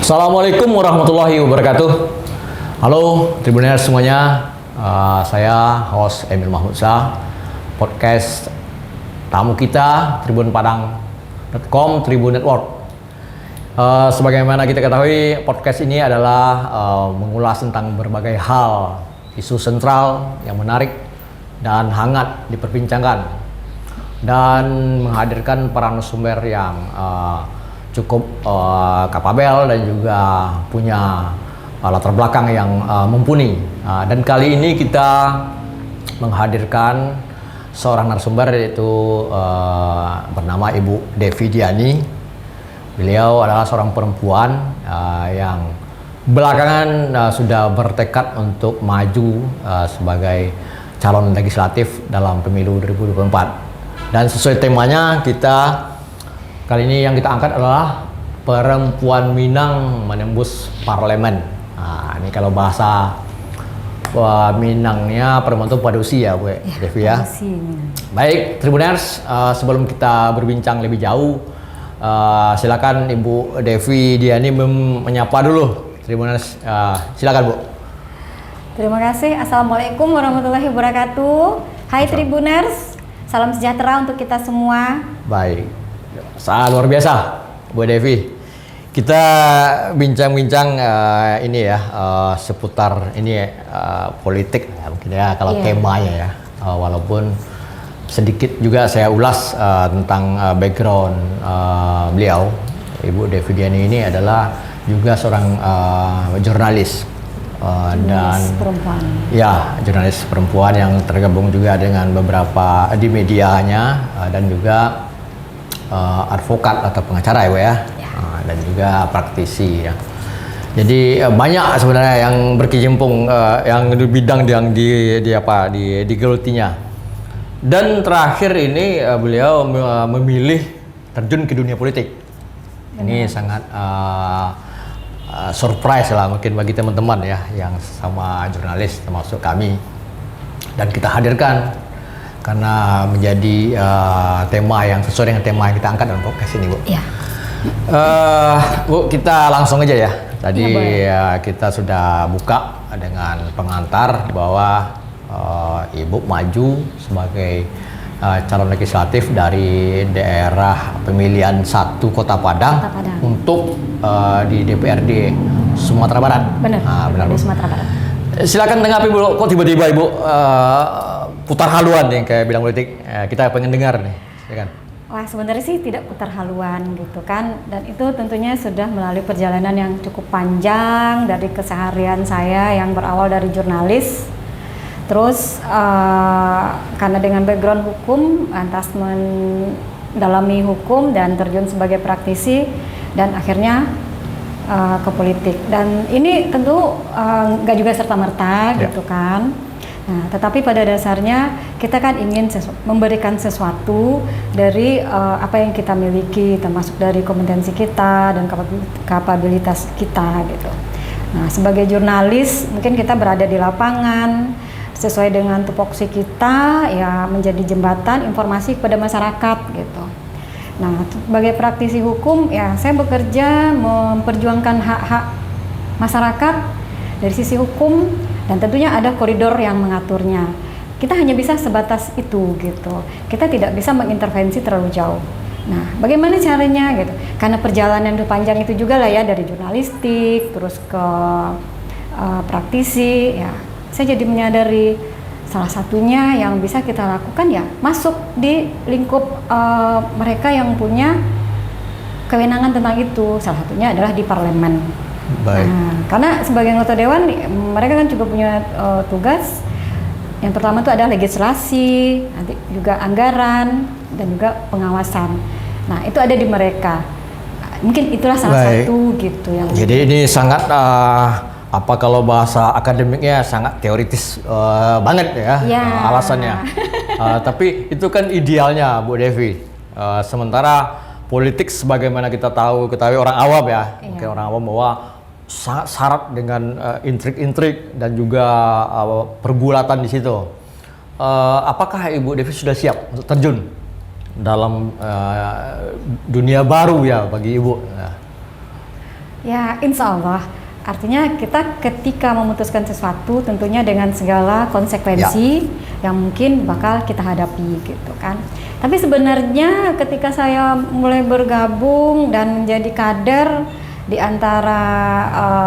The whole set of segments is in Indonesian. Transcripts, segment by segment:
Assalamualaikum warahmatullahi wabarakatuh. Halo Tribuners semuanya, saya host Emil Mahmud Shah. Podcast tamu kita tribunpadang.com, Tribun Network. Sebagaimana kita ketahui, podcast ini adalah mengulas tentang berbagai hal, isu sentral yang menarik dan hangat diperbincangkan, dan menghadirkan para narasumber yang cukup kapabel dan juga punya latar belakang yang mumpuni. Dan kali ini kita menghadirkan seorang narasumber, yaitu bernama Ibu Devi Diani. Beliau adalah seorang perempuan yang belakangan sudah bertekad untuk maju sebagai calon legislatif dalam pemilu 2024. Dan sesuai temanya, kali ini yang kita angkat adalah perempuan Minang menembus parlemen. Nah, ini kalau bahasa Minangnya perempuan itu padusi ya, Bu Devi ya. Baik, Tribuners, sebelum kita berbincang lebih jauh, silakan Ibu Devi Diani menyapa dulu Tribuners. Silakan, Bu. Terima kasih. Assalamualaikum warahmatullahi wabarakatuh. Hai Tribuners, salam sejahtera untuk kita semua. Baik. Sangat luar biasa, Bu Devi. Kita bincang-bincang ini ya, seputar ini politik ya, mungkin ya kalau temanya ya. Walaupun sedikit juga saya ulas tentang background beliau. Ibu Devi Diani ini adalah juga seorang jurnalis dan perempuan. Ya, jurnalis perempuan yang tergabung juga dengan beberapa di medianya dan juga advokat atau pengacara ya, dan juga praktisi ya. Jadi banyak sebenarnya yang berkecimpung yang di bidang yang digelutinya. Dan terakhir ini beliau memilih terjun ke dunia politik. Ini sangat surprise lah mungkin bagi teman-teman ya yang sama jurnalis termasuk kami. Dan kita hadirkan karena menjadi tema yang sesuai dengan tema yang kita angkat dalam podcast ini, Bu. Iya. Bu, kita langsung aja ya. Tadi Ya, kita sudah buka dengan pengantar bahwa Ibu maju sebagai calon legislatif dari daerah pemilihan 1 Kota Padang, untuk di DPRD Sumatera Barat. Benar. Benar, di Sumatera Barat. Silakan tanggapi, Bu. Kok tiba-tiba Ibu putar haluan yang kayak bilang politik? Kita pengen dengar nih. Silakan. Wah, sebenarnya sih tidak putar haluan gitu kan, dan itu tentunya sudah melalui perjalanan yang cukup panjang dari keseharian saya yang berawal dari jurnalis, terus karena dengan background hukum, lantas mendalami hukum dan terjun sebagai praktisi, dan akhirnya ke politik. Dan ini tentu nggak juga serta-merta gitu kan. Nah, tetapi pada dasarnya kita kan ingin memberikan sesuatu dari apa yang kita miliki, termasuk dari kompetensi kita dan kapabilitas kita gitu. Nah, sebagai jurnalis mungkin kita berada di lapangan sesuai dengan tupoksi kita ya, menjadi jembatan informasi kepada masyarakat gitu. Nah, sebagai praktisi hukum ya, saya bekerja memperjuangkan hak-hak masyarakat dari sisi hukum, dan tentunya ada koridor yang mengaturnya. Kita hanya bisa sebatas itu gitu. Kita tidak bisa mengintervensi terlalu jauh. Nah, bagaimana caranya gitu? Karena perjalanan panjang itu juga lah ya, dari jurnalistik terus ke praktisi ya. Saya jadi menyadari salah satunya yang bisa kita lakukan ya masuk di lingkup mereka yang punya kewenangan tentang itu. Salah satunya adalah di parlemen. Baik. Nah, karena sebagai anggota dewan mereka kan juga punya tugas. Yang pertama itu adalah legislasi, nanti juga anggaran dan juga pengawasan. Nah, itu ada di mereka. Mungkin itulah salah satu gitu yang. Jadi ini sangat kalau bahasa akademiknya sangat teoritis banget ya, alasannya. Tapi itu kan idealnya, Bu Devi. Sementara politik sebagaimana kita ketahui orang awam ya, mungkin orang awam bahwa sangat syarat dengan intrik-intrik dan juga pergulatan di situ. Apakah Ibu Devi sudah siap untuk terjun dalam dunia baru ya bagi Ibu? Ya, insya Allah. Artinya kita ketika memutuskan sesuatu tentunya dengan segala konsekuensi yang mungkin bakal kita hadapi gitu kan. Tapi sebenarnya ketika saya mulai bergabung dan menjadi kader di antara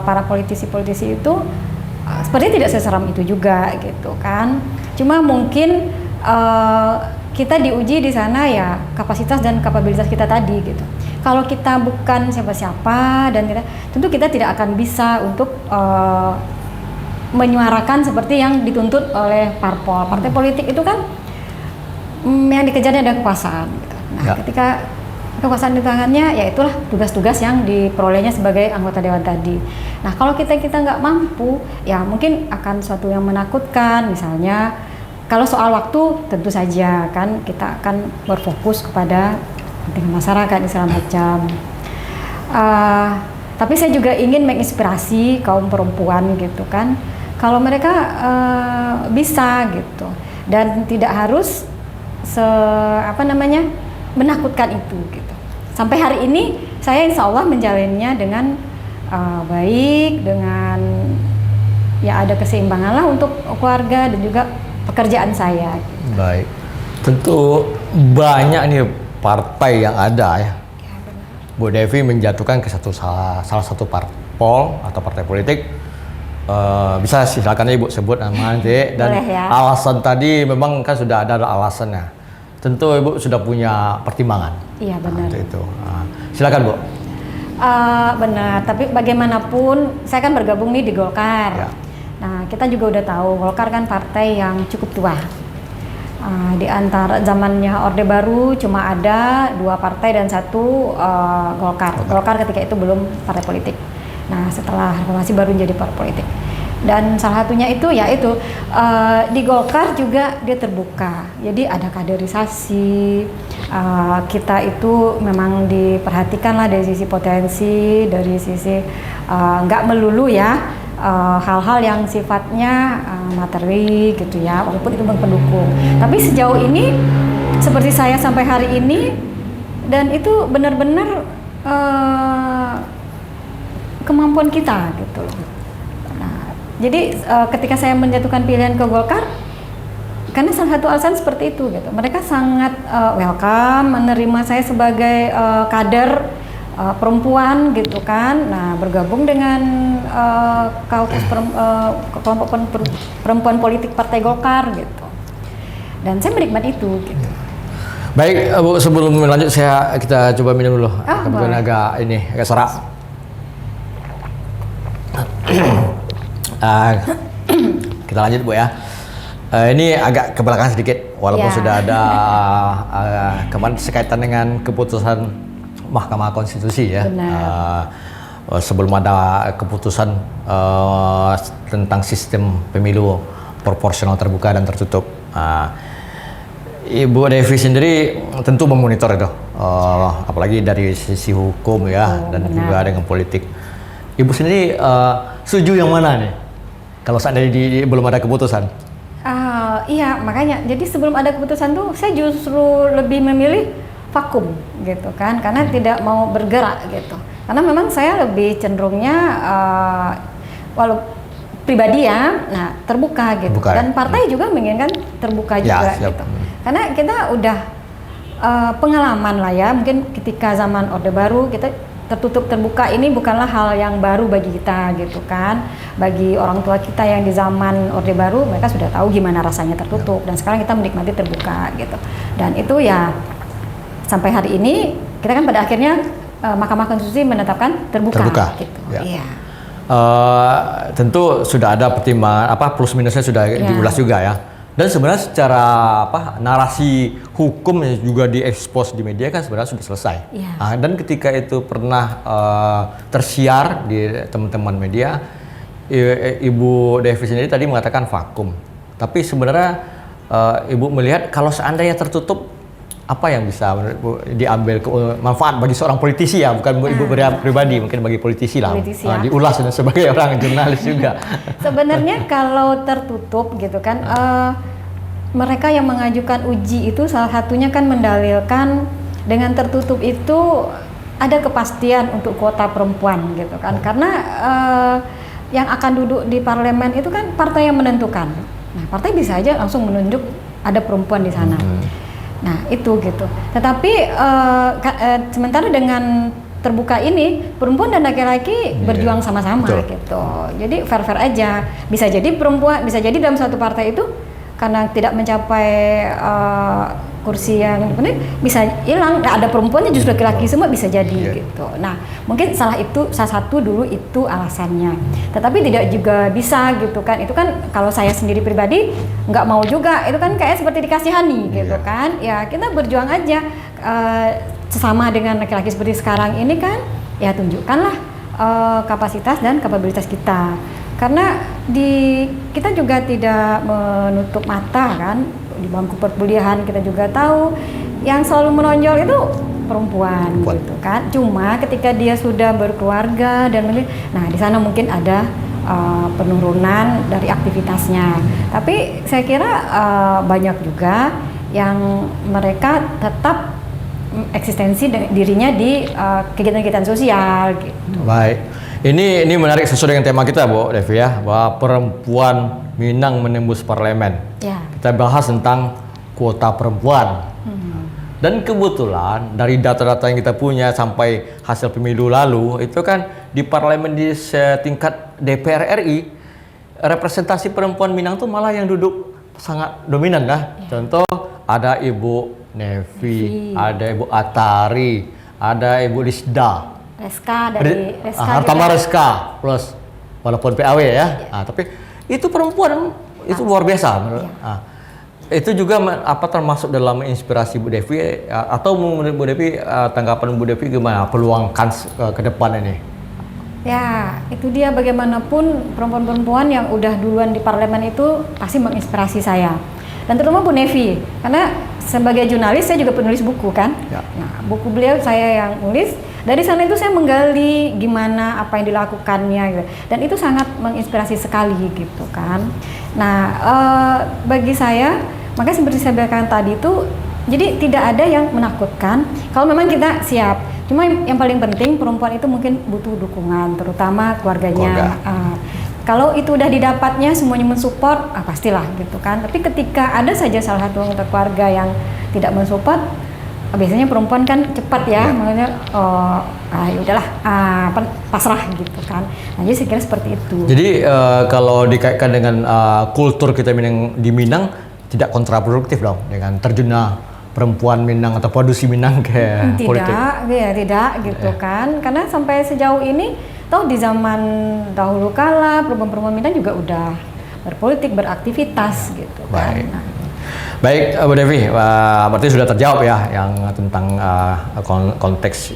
para politisi-politisi itu sepertinya tidak seseram itu juga gitu kan. Cuma mungkin kita diuji di sana ya kapasitas dan kapabilitas kita tadi gitu. Kalau kita bukan siapa-siapa dan tentu kita tidak akan bisa untuk menyuarakan seperti yang dituntut oleh parpol. Partai politik itu kan yang dikejarnya ada kekuasaan. Gitu. Nah, ketika kekuasaan di tangannya, ya itulah tugas-tugas yang diperolehnya sebagai anggota dewan tadi. Nah, kalau kita nggak mampu, ya mungkin akan suatu yang menakutkan. Misalnya, kalau soal waktu tentu saja kan kita akan berfokus kepada dengan masyarakat segala macam. Tapi saya juga ingin menginspirasi kaum perempuan gitu kan. Kalau mereka bisa gitu dan tidak harus menakutkan itu gitu. Sampai hari ini saya insya Allah menjalannya dengan baik, dengan ya ada keseimbangan lah untuk keluarga dan juga pekerjaan saya. Gitu. Baik, tentu banyak nih partai yang ada ya. Bu Devi menjatuhkan ke salah satu parpol atau partai politik. Bisa silakan Ibu sebut nama nanti. Dan ya. Alasan tadi memang kan sudah ada alasannya. Tentu Ibu sudah punya pertimbangan. Iya benar. Itu. Silakan Bu. Benar. Tapi bagaimanapun saya kan bergabung nih di Golkar. Ya. Nah kita juga udah tahu Golkar kan partai yang cukup tua. Di antara zamannya Orde Baru cuma ada 2 partai dan 1 Golkar. Golkar ketika itu belum partai politik. Nah setelah reformasi baru jadi partai politik. Dan salah satunya itu yaitu di Golkar juga dia terbuka. Jadi ada kaderisasi. Kita itu memang diperhatikan lah dari sisi potensi, dari sisi nggak melulu ya. Hal-hal yang sifatnya materi gitu ya, walaupun itu pendukung. Tapi sejauh ini seperti saya sampai hari ini dan itu benar-benar kemampuan kita gitu. Nah, jadi ketika saya menjatuhkan pilihan ke Golkar, karena salah satu alasan seperti itu gitu. Mereka sangat welcome menerima saya sebagai kader perempuan gitu kan. Nah, bergabung dengan kelompok perempuan politik Partai Golkar gitu. Dan saya menikmati itu gitu. Baik, Bu, sebelum lanjut kita coba minum dulu. Kebetulan agak serak. Kita lanjut Bu ya. Ini agak ke belakang sedikit walaupun sudah ada kemarin sekaitan dengan keputusan Mahkamah Konstitusi ya. Sebelum ada keputusan tentang sistem pemilu proporsional terbuka dan tertutup. Ibu Devi sendiri tentu memonitor itu, apalagi dari sisi hukum ya dan juga dengan politik. Ibu sendiri setuju yang mana nih? Kalau seandainya belum ada keputusan? Iya, makanya. Jadi sebelum ada keputusan tuh saya justru lebih memilih vakum gitu kan, karena tidak mau bergerak gitu. Karena memang saya lebih cenderungnya walau pribadi ya, nah terbuka gitu. Dan partai juga menginginkan terbuka juga gitu. Karena kita udah pengalaman lah ya, mungkin ketika zaman Orde Baru kita tertutup terbuka ini bukanlah hal yang baru bagi kita gitu kan. Bagi orang tua kita yang di zaman Orde Baru mereka sudah tahu gimana rasanya tertutup dan sekarang kita menikmati terbuka gitu. Dan itu ya sampai hari ini kita kan pada akhirnya Mahkamah Konstitusi menetapkan terbuka. Gitu. Ya. Iya. Tentu sudah ada pertimbangan plus minusnya sudah diulas juga ya. Dan sebenarnya secara narasi hukum yang juga diekspos di media kan sebenarnya sudah selesai. Dan ketika itu pernah tersiar di teman-teman media, Ibu Devi sendiri tadi mengatakan vakum. Tapi sebenarnya Ibu melihat kalau seandainya tertutup, apa yang bisa diambil manfaat bagi seorang politisi ya, bukan Ibu pribadi, mungkin bagi politisi lah. Diulas sebagai orang jurnalis juga. Sebenarnya kalau tertutup gitu kan, mereka yang mengajukan uji itu salah satunya kan mendalilkan dengan tertutup itu ada kepastian untuk kuota perempuan gitu kan, karena yang akan duduk di parlemen itu kan partai yang menentukan. Nah, partai bisa aja langsung menunjuk ada perempuan di sana. Nah, itu gitu. Tetapi sementara dengan terbuka ini, perempuan dan laki-laki berjuang sama-sama gitu. Jadi fair-fair aja. Bisa jadi perempuan, bisa jadi dalam satu partai itu karena tidak mencapai kursi yang penting bisa hilang, nggak ada perempuannya, justru laki-laki semua, bisa jadi gitu. Nah, mungkin salah satu dulu itu alasannya. Tetapi tidak juga bisa gitu kan. Itu kan kalau saya sendiri pribadi nggak mau juga. Itu kan kayak seperti dikasihani gitu kan. Ya kita berjuang aja sesama dengan laki-laki seperti sekarang ini kan. Ya tunjukkanlah kapasitas dan kapabilitas kita. Karena kita juga tidak menutup mata kan, di bangku perkuliahan kita juga tahu yang selalu menonjol itu perempuan gitu kan. Cuma ketika dia sudah berkeluarga dan nah di sana mungkin ada penurunan dari aktivitasnya. Tapi saya kira banyak juga yang mereka tetap eksistensi dirinya di kegiatan-kegiatan sosial gitu. Baik. Ini menarik sesuai dengan tema kita, Bu Devi ya, bahwa perempuan Minang menembus parlemen. Ya. Kita bahas tentang kuota perempuan. Dan kebetulan dari data-data yang kita punya sampai hasil pemilu lalu, itu kan di parlemen di setingkat DPR RI, representasi perempuan Minang tuh malah yang duduk sangat dominan lah. Contoh ada Ibu Nevi, ada Ibu Atari, ada Ibu Lisda. Reska dari Tambah Reska plus walaupun PAW ya. Tapi itu perempuan itu luar biasa menurut. Itu juga termasuk dalam inspirasi Bu Devi atau menurut Bu Devi, tanggapan Bu Devi gimana peluang kans ke depan ini? Ya, itu dia, bagaimanapun perempuan-perempuan yang udah duluan di parlemen itu pasti menginspirasi saya. Dan terutama Bu Nevi, karena sebagai jurnalis saya juga penulis buku kan. Nah, buku beliau saya yang nulis. Dari sana itu saya menggali gimana apa yang dilakukannya gitu. Dan itu sangat menginspirasi sekali gitu kan. Nah, bagi saya, makanya seperti saya bilang tadi itu, jadi tidak ada yang menakutkan kalau memang kita siap. Cuma yang paling penting perempuan itu mungkin butuh dukungan, terutama keluarganya. Kalau itu udah didapatnya semuanya mensupport, pastilah gitu kan. Tapi ketika ada saja salah satu anggota keluarga yang tidak mensupport, biasanya perempuan kan cepat ya, makanya ya udahlah, pasrah gitu kan. Nah, jadi saya kira seperti itu. Jadi kalau dikaitkan dengan kultur kita di Minang tidak kontraproduktif dong dengan terjunnya perempuan Minang atau produksi Minang ke politik? Tidak gitu kan. Karena sampai sejauh ini, toh di zaman dahulu kala perempuan-perempuan Minang juga udah berpolitik, beraktivitas gitu kan. Baik, Bu Devi, berarti sudah terjawab ya yang tentang konteks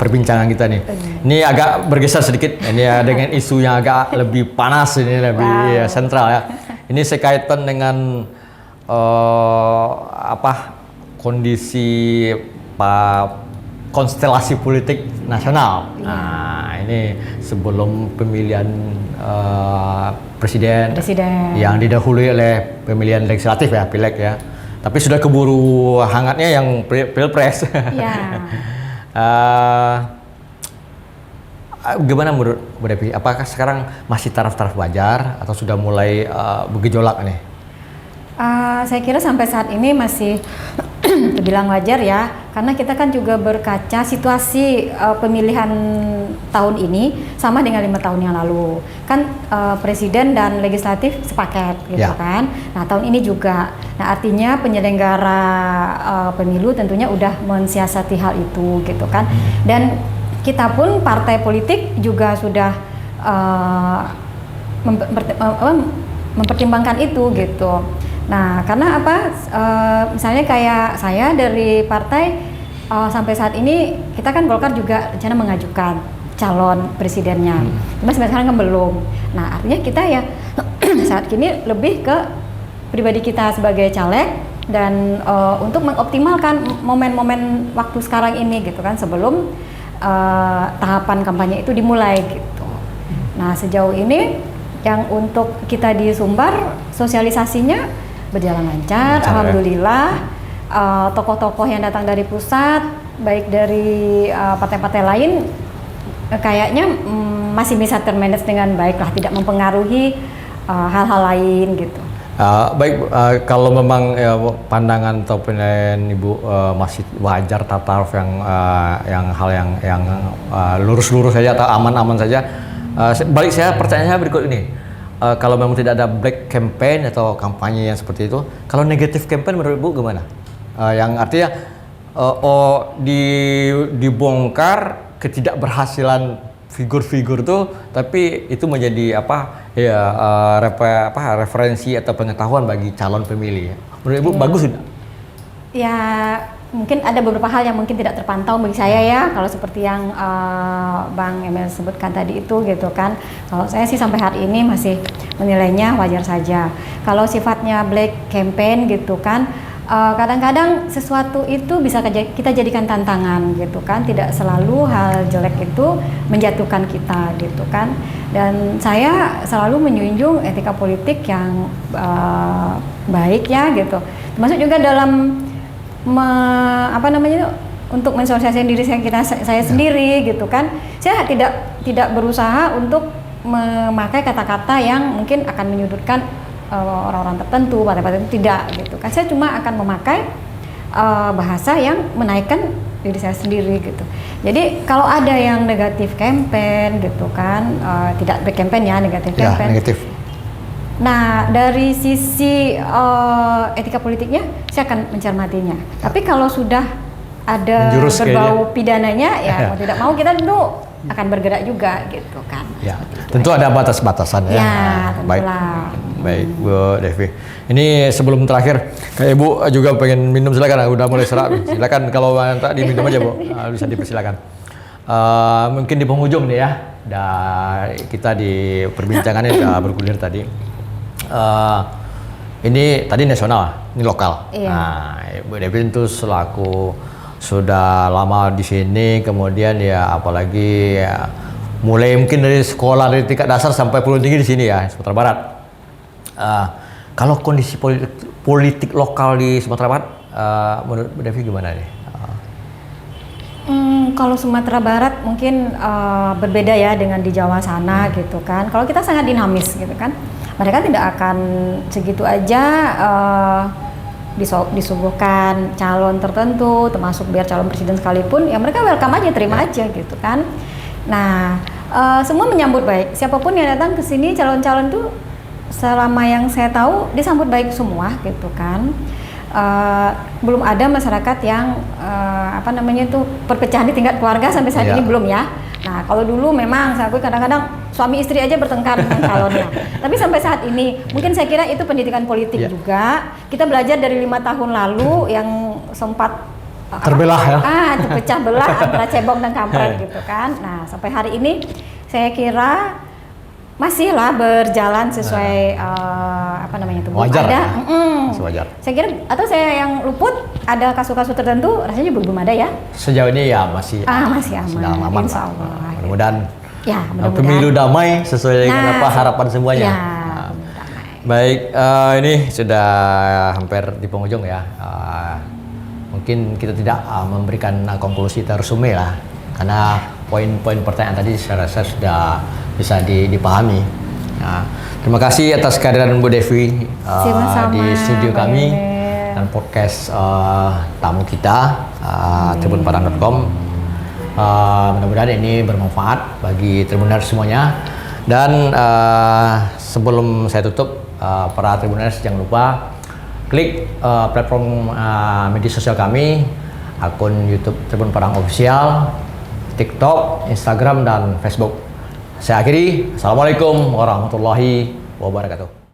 perbincangan kita nih. Ini agak bergeser sedikit, ini ya dengan isu yang agak lebih panas, ini lebih sentral ya. Ini sekaitan dengan kondisi konstelasi politik nasional. Nah, ini sebelum pemilihan presiden yang didahului oleh pemilihan legislatif ya, pileg ya. Tapi sudah keburu hangatnya yang pilpres. Gimana menurut Bu Devi? Apakah sekarang masih taraf-taraf wajar atau sudah mulai bergejolak nih? Saya kira sampai saat ini masih terbilang wajar ya, karena kita kan juga berkaca situasi pemilihan tahun ini sama dengan 5 tahun yang lalu kan, presiden dan legislatif sepaket gitu kan. Nah, tahun ini juga, nah artinya penyelenggara pemilu tentunya udah mensiasati hal itu gitu kan. Dan kita pun partai politik juga sudah mempertimbangkan itu gitu. Nah, karena apa? Misalnya kayak saya dari partai sampai saat ini, kita kan Golkar juga rencana mengajukan calon presidennya. Cuma sampai sekarang kan belum. Nah, artinya kita ya saat ini lebih ke pribadi kita sebagai caleg dan untuk mengoptimalkan momen-momen waktu sekarang ini gitu kan, sebelum tahapan kampanye itu dimulai gitu. Nah, sejauh ini yang untuk kita di Sumbar sosialisasinya berjalan lancar, alhamdulillah. tokoh-tokoh yang datang dari pusat, baik dari partai-partai lain, kayaknya masih bisa termanage dengan baik lah, tidak mempengaruhi hal-hal lain gitu. Baik, kalau memang pandangan atau penilaian Ibu masih wajar Tataruf yang hal yang lurus-lurus saja atau aman-aman saja, balik saya pertanyaan saya berikut ini. Kalau memang tidak ada black campaign atau kampanye yang seperti itu, kalau negatif campaign menurut Ibu gimana? Yang artinya dibongkar ketidakberhasilan figur-figur tuh, tapi itu menjadi referensi atau pengetahuan bagi calon pemilih. Menurut Ibu bagus tidak? Ya, mungkin ada beberapa hal yang mungkin tidak terpantau bagi saya ya, kalau seperti yang Bang Emil sebutkan tadi itu gitu kan. Kalau saya sih sampai hari ini masih menilainya wajar saja. Kalau sifatnya black campaign gitu kan, kadang-kadang sesuatu itu bisa kita jadikan tantangan gitu kan, tidak selalu hal jelek itu menjatuhkan kita gitu kan. Dan saya selalu menjunjung etika politik yang baik ya gitu, termasuk juga dalam untuk mensosialisasikan diri saya sendiri gitu kan. Saya tidak berusaha untuk memakai kata-kata yang mungkin akan menyudutkan orang-orang tertentu, partai-partai itu, tidak gitu kan. Saya cuma akan memakai bahasa yang menaikkan diri saya sendiri gitu. Jadi kalau ada yang negatif campaign gitu kan, tidak baik campaign ya, negatif campaign. Negatif. Nah, dari sisi etika politiknya saya akan mencermatinya. Tapi kalau sudah ada berbau pidananya ya mau tidak mau kita tentu akan bergerak juga gitu kan. Ya, tentu ada batas-batasan ya. Baik, Bu Devi. Ini sebelum terakhir, kayak Ibu juga pengen minum, silakan. Udah mulai serak. Silakan kalau tadi diminum aja, Bu. Bisa dipersilakan. Mungkin di penghujung nih ya. Kita di perbincangannya sudah bergulir tadi. Ini tadi nasional, ini lokal. Iya. Nah, Bu Devi itu selaku sudah lama di sini, kemudian ya apalagi ya, mulai mungkin dari sekolah dari tingkat dasar sampai perguruan tinggi di sini ya, Sumatera Barat. Kalau kondisi politik lokal di Sumatera Barat, menurut Bu Devi gimana nih? Kalau Sumatera Barat mungkin berbeda ya dengan di Jawa sana gitu kan. Kalau kita sangat dinamis gitu kan, mereka tidak akan segitu aja disuguhkan calon tertentu, termasuk biar calon presiden sekalipun, ya mereka welcome aja, terima aja gitu kan. Nah, semua menyambut baik. Siapapun yang datang ke sini, calon-calon tuh selama yang saya tahu disambut baik semua gitu kan. Belum ada masyarakat yang perpecahan di tingkat keluarga sampai saat ini belum ya. Nah, kalau dulu memang saya akui kadang-kadang suami istri aja bertengkar dengan calonnya. Tapi sampai saat ini, mungkin saya kira itu pendidikan politik juga. Kita belajar dari 5 tahun lalu yang sempat terbelah ya. Terpecah belah antara cebong dan kampret gitu kan. Nah, sampai hari ini saya kira masihlah berjalan sesuai wajar. Ada, wajar. Saya kira atau saya yang luput ada kasus-kasus tertentu rasanya belum ada ya. Sejauh ini ya masih aman. Insya Allah. Mudah-mudahan ya, pemilu damai sesuai dengan harapan semuanya. Ya, baik, ini sudah hampir di penghujung ya. Mungkin kita tidak memberikan konklusi tersume lah, karena poin-poin pertanyaan tadi saya rasa sudah bisa dipahami. Nah, terima kasih atas kehadiran Bu Devi di studio kami dan podcast tamu kita tribunpadang.com. Mudah-mudahan ini bermanfaat bagi Tribuners semuanya. Dan sebelum saya tutup, para Tribuners jangan lupa klik platform media sosial kami, akun YouTube Tribun Padang Official, TikTok, Instagram, dan Facebook. Saya akhiri. Assalamualaikum warahmatullahi wabarakatuh.